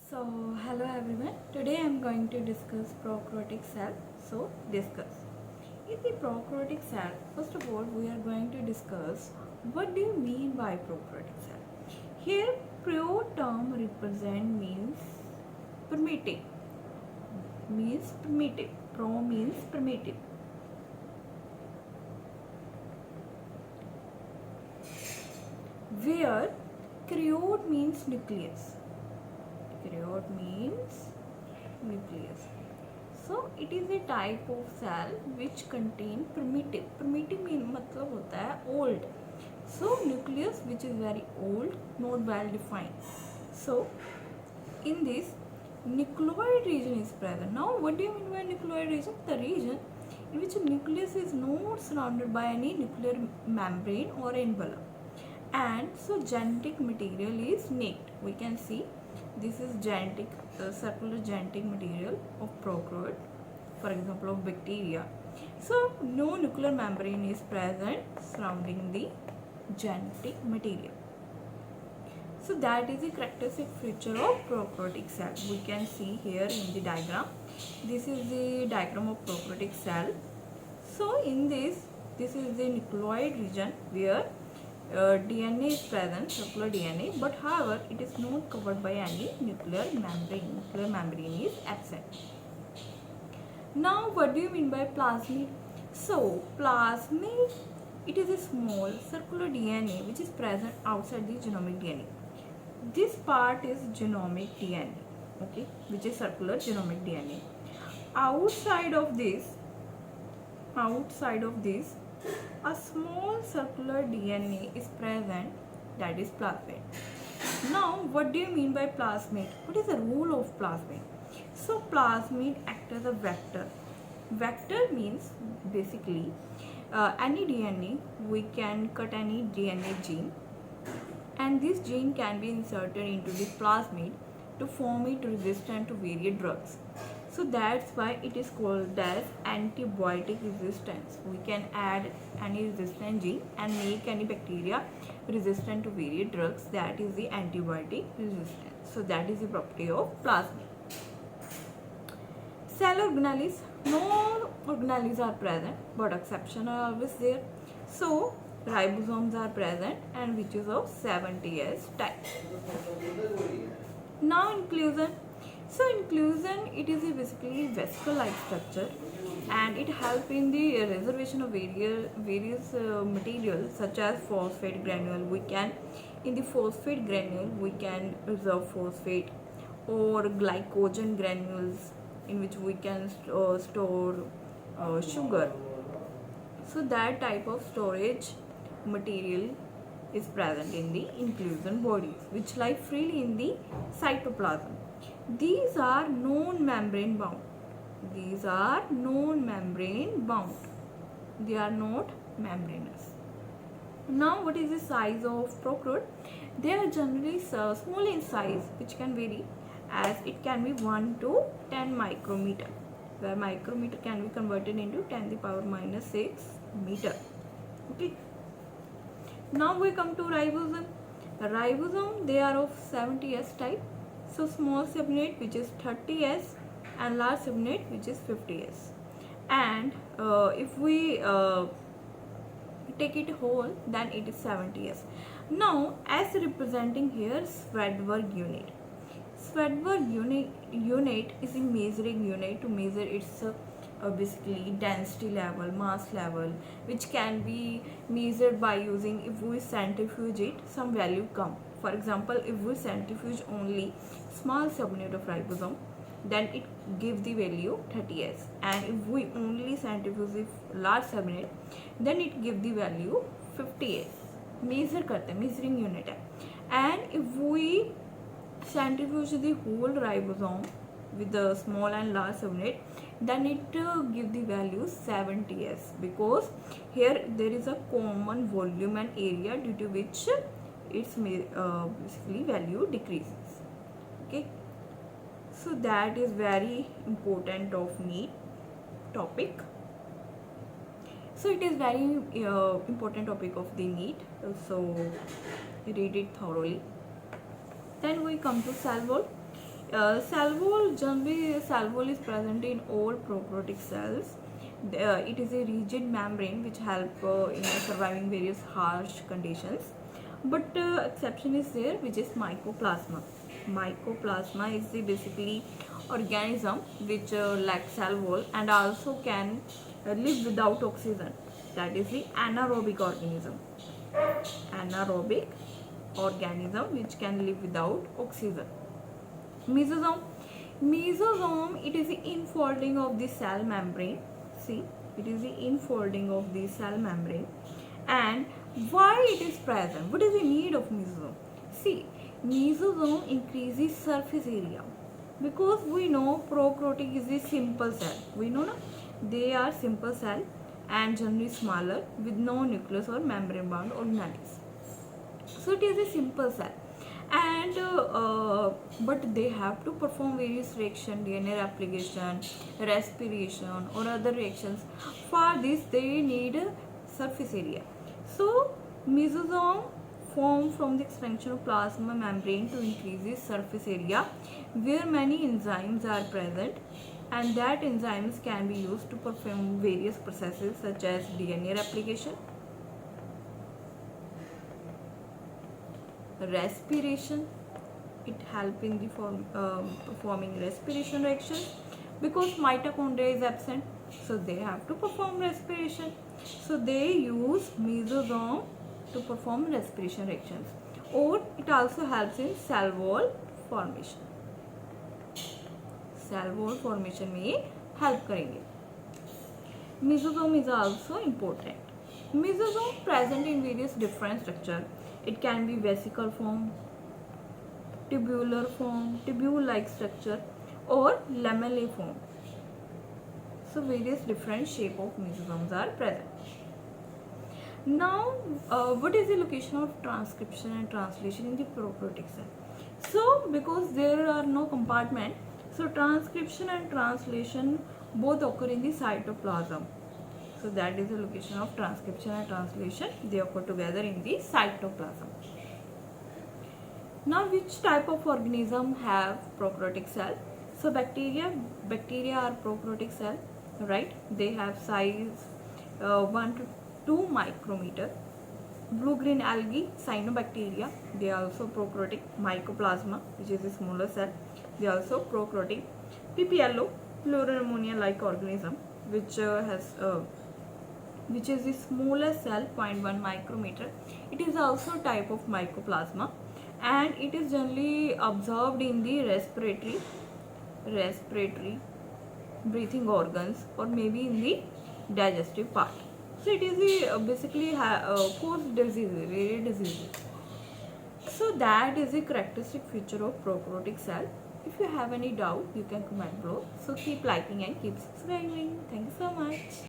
So, hello everyone. Today I am going to discuss prokaryotic cell. So, discuss. In the prokaryotic cell, first of all, we are going to discuss what do you mean by prokaryotic cell. Here, pro term represent primitive. Means primitive. Pro means primitive. Where karyote means nucleus. Karyote means nucleus. So it is a type of cell which contain primitive. Primitive mean मतलब होता है old. So nucleus which is very old, not well defined. So in this nucleoid region is present. Now what do you mean by nucleoid region? The region in which a nucleus is not surrounded by any nuclear membrane or envelope. And so genetic material is naked. We can see this is genetic circular genetic material of prokaryote, for example of bacteria. So no nuclear membrane is present surrounding the genetic material. So that is the characteristic feature of prokaryotic cell. We can see here in the diagram. This is the diagram of prokaryotic cell. So in this is the nucleoid region where DNA is present, circular DNA, but however it is not covered by any nuclear membrane. Nuclear membrane is absent. Now what do you mean by plasmid? So plasmid, it is a small circular DNA which is present outside the genomic DNA. This part is genomic DNA, okay, which is circular genomic DNA. Outside of this, a small circular DNA is present, that is plasmid. Now what do you mean by plasmid? What is the role of plasmid? So plasmid acts as a vector. Vector means basically any DNA, we can cut any DNA gene and this gene can be inserted into the plasmid to form it resistant to various drugs. So that's why it is called as antibiotic resistance. We can add any resistant gene and make any bacteria resistant to various drugs. That is the antibiotic resistance. So that is the property of plasmid. Cell organelles, no organelles are present, but exceptions are always there. So ribosomes are present and which is of 70S type. Now inclusion. So inclusion, it is a basically vesicle-like structure and it helps in the reservation of various materials such as phosphate granule. We can, in the phosphate granule, we can reserve phosphate or glycogen granules in which we can store sugar. So that type of storage material is present in the inclusion bodies which lie freely in the cytoplasm. These are non-membrane bound. These are non-membrane bound. They are not membranous. Now what is the size of prokaryote? They are generally small in size, which can vary as it can be 1 to 10 micrometer, where micrometer can be converted into 10 to the power minus 6 meter. Okay. Now we come to ribosome. Ribosome, they are of 70S type. So small subunit which is 30S and large subunit which is 50S. And if we take it whole, then it is 70S. Now as representing here Swedberg unit. Swedberg unit is a measuring unit to measure its basically density level, mass level, which can be measured by using, if we centrifuge it, some value come. For example, if we centrifuge only small subunit of ribosome, then it gives the value 30S, and if we only centrifuge the large subunit, then it gives the value 50S. Measure करते हैं, measuring unit है. And if we centrifuge the whole ribosome with the small and large subunit, then it gives the value 70S, because here there is a common volume and area due to which its basically value decreases. Okay, so that is very important of NEET topic. So it is very important topic of the NEET, so read it thoroughly. Then we come to cell wall. Cell wall is present in all prokaryotic cells. It is a rigid membrane which help in surviving various harsh conditions. But exception is there, which is mycoplasma. Mycoplasma is the basically organism which lacks cell wall and also can live without oxygen. That is the anaerobic organism. Anaerobic organism which can live without oxygen. Mesosome. Mesosome, it is the infolding of the cell membrane. See, it is the infolding of the cell membrane. And why it is present? What is the need of mesosome? See, mesosome increases surface area because we know prokaryotic is a simple cell. We know na? They are simple cell and generally smaller with no nucleus or membrane bound organelles. So it is a simple cell, and but they have to perform various reactions, DNA replication, respiration or other reactions. For this they need a surface area. So mesosome form from the expansion of plasma membrane to increase the surface area where many enzymes are present, and that enzymes can be used to perform various processes such as DNA replication, respiration. It help in the performing respiration reactions because mitochondria is absent, so they have to perform respiration. So they use mesosome to perform respiration reactions, or it also helps in cell wall formation. Cell wall formation में help करेंगे. Mesosome is also important. Mesosome present in various different structure. It can be vesicle form, tubular form, tubule-like structure, or lamellae form. So various different shape of mesosomes are present. Now, what is the location of transcription and translation in the prokaryotic cell? So, because there are no compartment, so transcription and translation both occur in the cytoplasm. So that is the location of transcription and translation. They occur together in the cytoplasm. Now, which type of organism have prokaryotic cell? So bacteria are prokaryotic cell, right? They have size 1 to 2 micrometer. Blue-green algae, cyanobacteria, they are also prokaryotic. Mycoplasma, which is a smaller cell, they are also prokaryotic. PPLO, pleuropneumonia-like organism, which which is the smallest cell, 0.1 micrometer. It is also a type of mycoplasma, and it is generally observed in the respiratory breathing organs, or maybe in the digestive part. So it is the basically cause diseases, rare diseases. So that is a characteristic feature of prokaryotic cell. If you have any doubt, you can comment below. So keep liking and keep subscribing. Thank you so much.